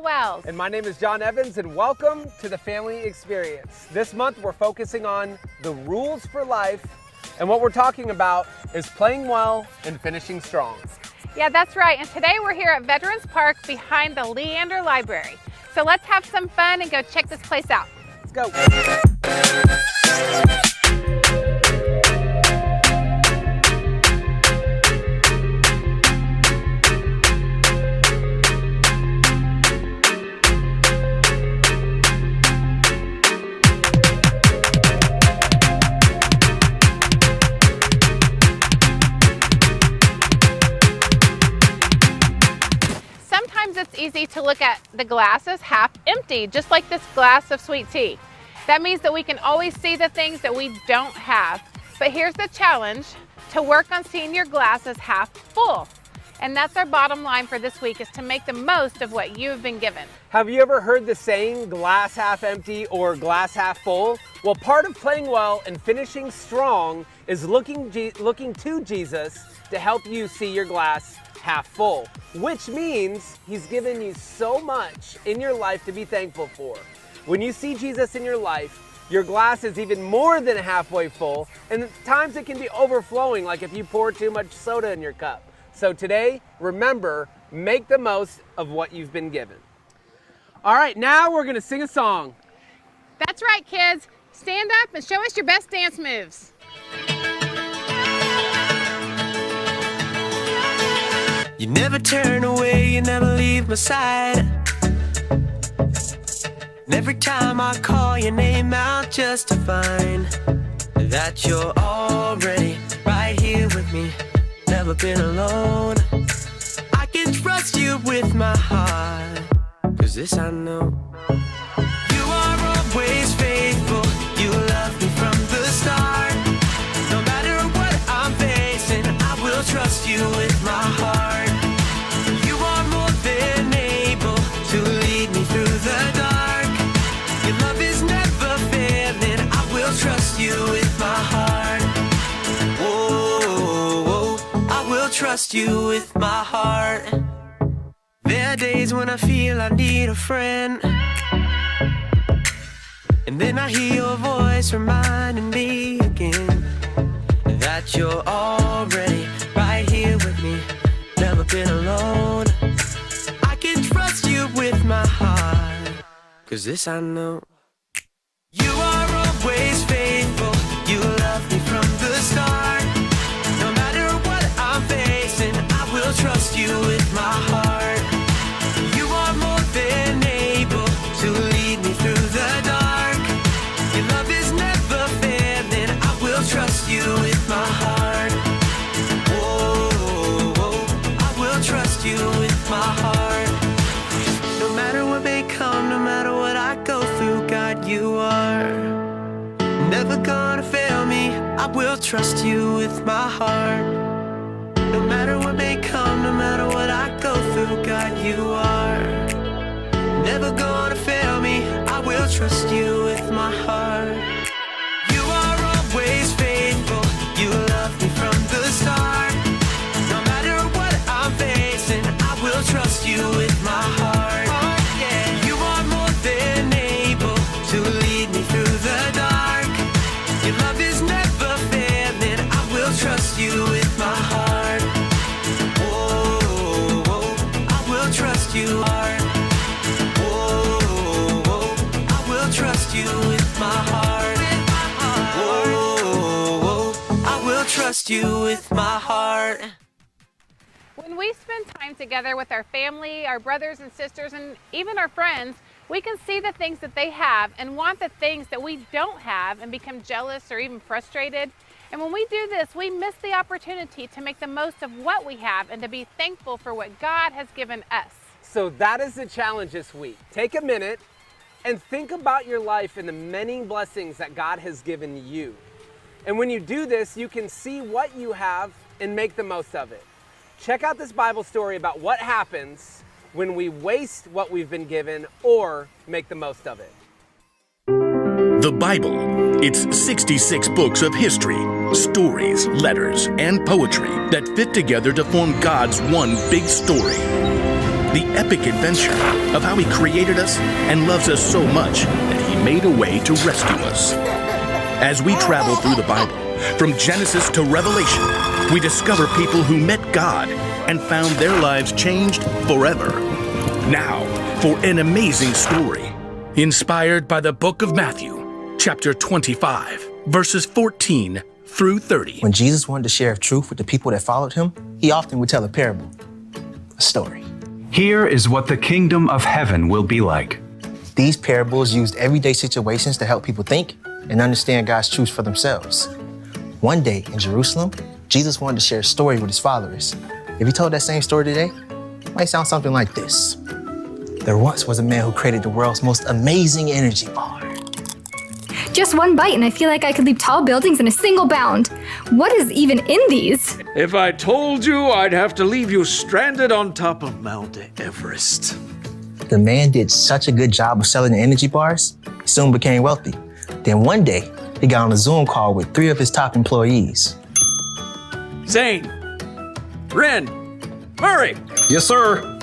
Wells. And my name is John Evans, and welcome to the Family Experience. This month we're focusing on the rules for life, and what we're talking about is playing well and finishing strong. Yeah, that's right. And today we're here at Veterans Park behind the Leander Library. So let's have some fun and go check this place out. Let's go. It's easy to look at the glass as half empty, just like this glass of sweet tea. That means that we can always see the things that we don't have. But here's the challenge, to work on seeing your glass as half full. And that's our bottom line for this week, is to make the most of what you've been given. Have you ever heard the saying, glass half empty or glass half full? Well, part of playing well and finishing strong is looking to Jesus to help you see your glass half full, which means he's given you so much in your life to be thankful for. When you see Jesus in your life, your glass is even more than halfway full, and at times it can be overflowing, like if you pour too much soda in your cup. So today, remember, make the most of what you've been given. All right, now we're gonna sing a song. That's right, kids. Stand up and show us your best dance moves. You never turn away, you never leave my side. And every time I call your name out just to find that you're already right here with me, never been alone. I can trust you with my heart, 'cause this I know. You are always faithful, you love me from the start. No matter what I'm facing, I will trust you with my heart. You are more than able to lead me through the dark. Your love is never failing, I will trust you with my heart. Whoa, I will trust you with my heart. There are days when I feel I need a friend, and then I hear your voice reminding me again that you're already right here with me, never been alone. I can trust you with my heart, 'cause this I know. You are always faithful, you love me from the start. No matter what I'm facing, I will trust you with my heart. You are more than able to lead me through the dark. Your love is never failing, I will trust you with my heart. Whoa, I will trust you with my heart. No matter what may come, no matter what I go through, God, you are never gonna fail me, I will trust you with my heart. No matter what may come, no matter what I go through, God, you are never gonna fail me, I will trust you with my heart. You are always faithful, you love me from the start. No matter what I'm facing, I will trust you with my heart. Yeah. You are more than able to lead me through the dark. Your love is never failing, I will trust you with my heart. Whoa, I will trust you, heart. Whoa, I will trust you with my heart. Whoa, I will trust you with my heart. When we spend time together with our family, our brothers and sisters, and even our friends, we can see the things that they have and want the things that we don't have and become jealous or even frustrated. And when we do this, we miss the opportunity to make the most of what we have and to be thankful for what God has given us. So that is the challenge this week. Take a minute and think about your life and the many blessings that God has given you. And when you do this, you can see what you have and make the most of it. Check out this Bible story about what happens when we waste what we've been given or make the most of it. The Bible. It's 66 books of history, stories, letters, and poetry that fit together to form God's one big story. The epic adventure of how He created us and loves us so much that He made a way to rescue us. As we travel through the Bible, from Genesis to Revelation, we discover people who met God and found their lives changed forever. Now, for an amazing story, inspired by the book of Matthew, chapter 25, verses 14 through 30. When Jesus wanted to share truth with the people that followed Him, He often would tell a parable, a story. Here is what the kingdom of heaven will be like. These parables used everyday situations to help people think and understand God's truth for themselves. One day in Jerusalem, Jesus wanted to share a story with His followers. If He told that same story today, it might sound something like this. There once was a man who created the world's most amazing energy bar. Just one bite and I feel like I could leap tall buildings in a single bound. What is even in these? If I told you, I'd have to leave you stranded on top of Mount Everest. The man did such a good job of selling the energy bars, he soon became wealthy. Then one day, he got on a Zoom call with 3 of his top employees. Zane, Ren, Murray! Yes, sir.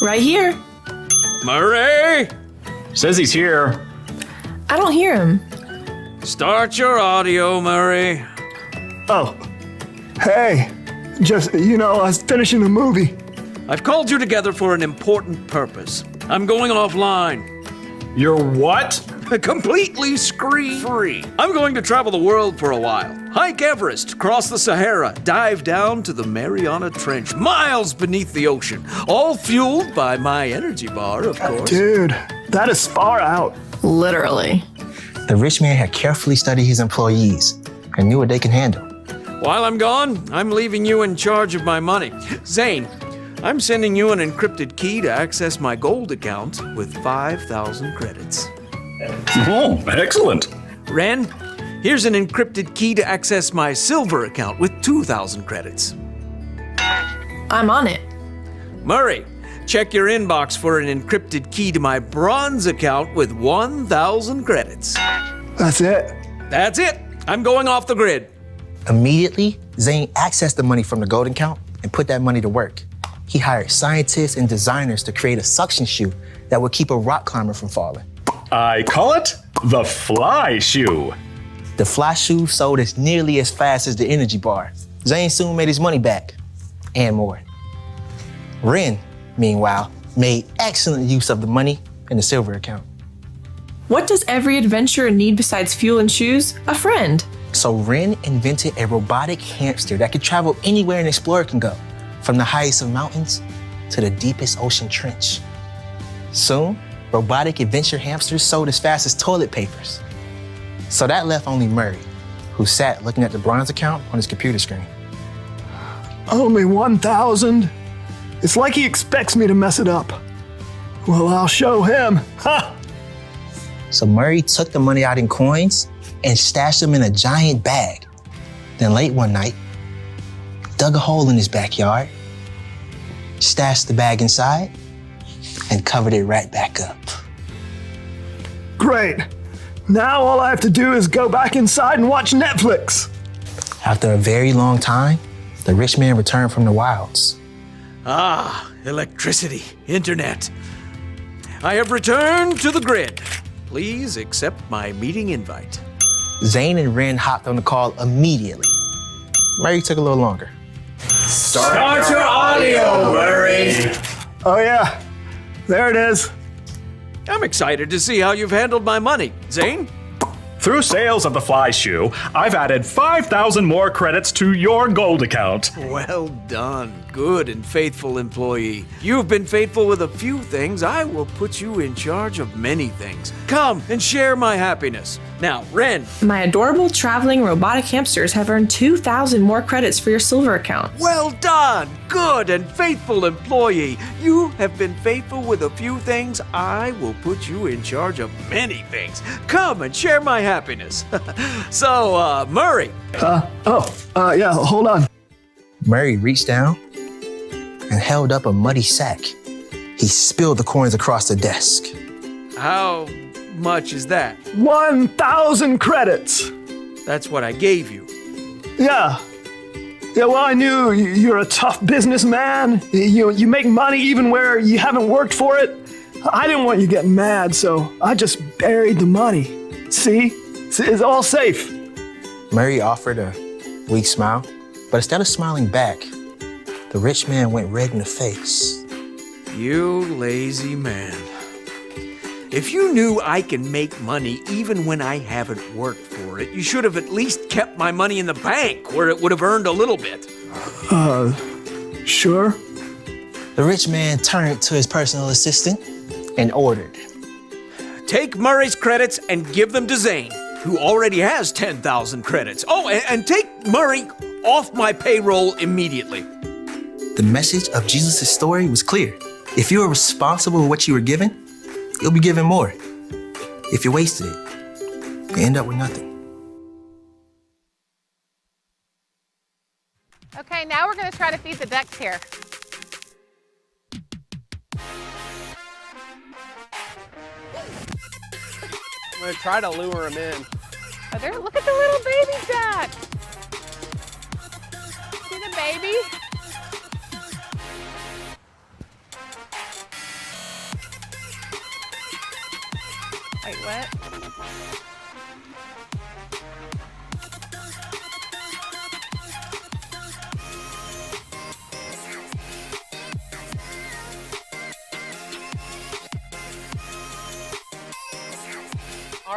Right here. Murray! Says he's here. I don't hear him. Start your audio, Murray. Oh. Hey. Just, I was finishing the movie. I've called you together for an important purpose. I'm going offline. You're what? Completely screen-free. I'm going to travel the world for a while. Hike Everest, cross the Sahara, dive down to the Mariana Trench, miles beneath the ocean, all fueled by my energy bar, of course. Dude, that is far out. Literally. The rich man had carefully studied his employees and knew what they can handle. While I'm gone, I'm leaving you in charge of my money. Zane, I'm sending you an encrypted key to access my gold account with 5,000 credits. Oh, excellent. Ren, here's an encrypted key to access my silver account with 2,000 credits. I'm on it. Murray, check your inbox for an encrypted key to my bronze account with 1,000 credits. That's it. That's it. I'm going off the grid. Immediately, Zane accessed the money from the gold account and put that money to work. He hired scientists and designers to create a suction shoe that would keep a rock climber from falling. I call it the fly shoe. The fly shoe sold as nearly as fast as the energy bar. Zane soon made his money back, and more. Ren, meanwhile, made excellent use of the money in the silver account. What does every adventurer need besides fuel and shoes? A friend. So Ren invented a robotic hamster that could travel anywhere an explorer can go, from the highest of mountains to the deepest ocean trench. Soon, robotic adventure hamsters sold as fast as toilet papers. So that left only Murray, who sat looking at the bronze account on his computer screen. Only 1,000? It's like he expects me to mess it up. Well, I'll show him. Ha! So Murray took the money out in coins and stashed them in a giant bag. Then late one night, dug a hole in his backyard, stashed the bag inside, and covered it right back up. Great. Now all I have to do is go back inside and watch Netflix. After a very long time, the rich man returned from the wilds. Ah, electricity, internet. I have returned to the grid. Please accept my meeting invite. Zane and Ren hopped on the call immediately. Murray took a little longer. Start your audio, Murray. Oh yeah, there it is. I'm excited to see how you've handled my money. Zane? Through sales of the fly shoe, I've added 5,000 more credits to your gold account. Well done, good and faithful employee. You've been faithful with a few things. I will put you in charge of many things. Come and share my happiness. Now, Ren. My adorable traveling robotic hamsters have earned 2,000 more credits for your silver account. Well done, good and faithful employee. You have been faithful with a few things. I will put you in charge of many things. Come and share my happiness. So, Murray. Yeah, hold on. Murray reached down and held up a muddy sack. He spilled the coins across the desk. How much is that? 1,000 credits. That's what I gave you. Yeah. Yeah, well, I knew you're a tough businessman. You make money even where you haven't worked for it. I didn't want you getting mad, so I just buried the money. See? It's all safe. Murray offered a weak smile, but instead of smiling back, the rich man went red in the face. You lazy man. If you knew I can make money even when I haven't worked for it, you should have at least kept my money in the bank where it would have earned a little bit. Sure. The rich man turned to his personal assistant and ordered. Take Murray's credits and give them to Zane, who already has 10,000 credits. Oh, and take Murray off my payroll immediately. The message of Jesus' story was clear. If you are responsible for what you were given, you'll be given more. If you wasted it, you end up with nothing. Okay, now we're going to try to feed the ducks here. I'm gonna try to lure him in. Oh, there, look at the little baby duck. See the baby?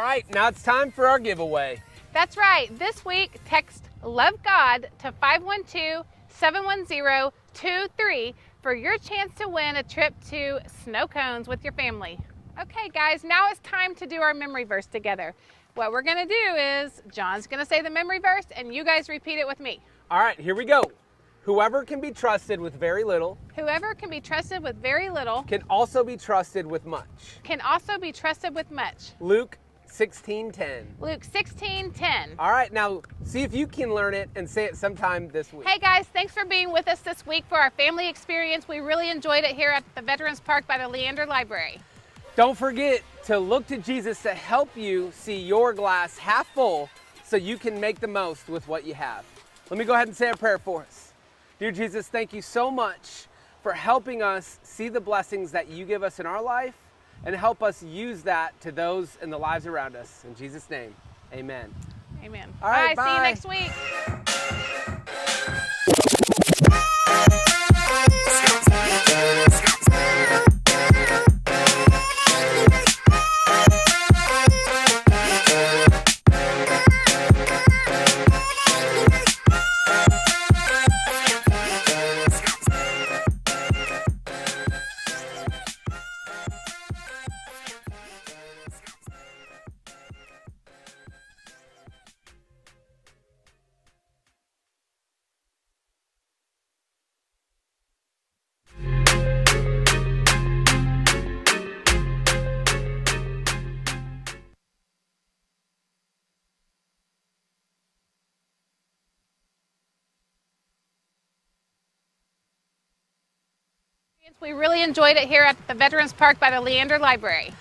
All right, now it's time for our giveaway. That's right. This week, text Love God to 512-710-23 for your chance to win a trip to Snow Cones with your family. Okay, guys, now it's time to do our memory verse together. What we're going to do is John's going to say the memory verse, and you guys repeat it with me. All right, here we go. Whoever can be trusted with very little Whoever can be trusted with very little can also be trusted with much. can also be trusted with much. Luke 16:10. Luke 16:10. All right, now see if you can learn it and say it sometime this week. Hey guys, thanks for being with us this week for our family experience. We really enjoyed it here at the Veterans Park by the Leander Library. Don't forget to look to Jesus to help you see your glass half full so you can make the most with what you have. Let me go ahead and say a prayer for us. Dear Jesus, thank you so much for helping us see the blessings that you give us in our life and help us use that to those in the lives around us. In Jesus' name, amen. Amen. All right, bye. See you bye. next week. We really enjoyed it here at the Veterans Park by the Leander Library.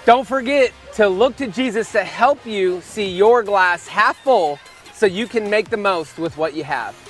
Don't forget to look to Jesus to help you see your glass half full so you can make the most with what you have.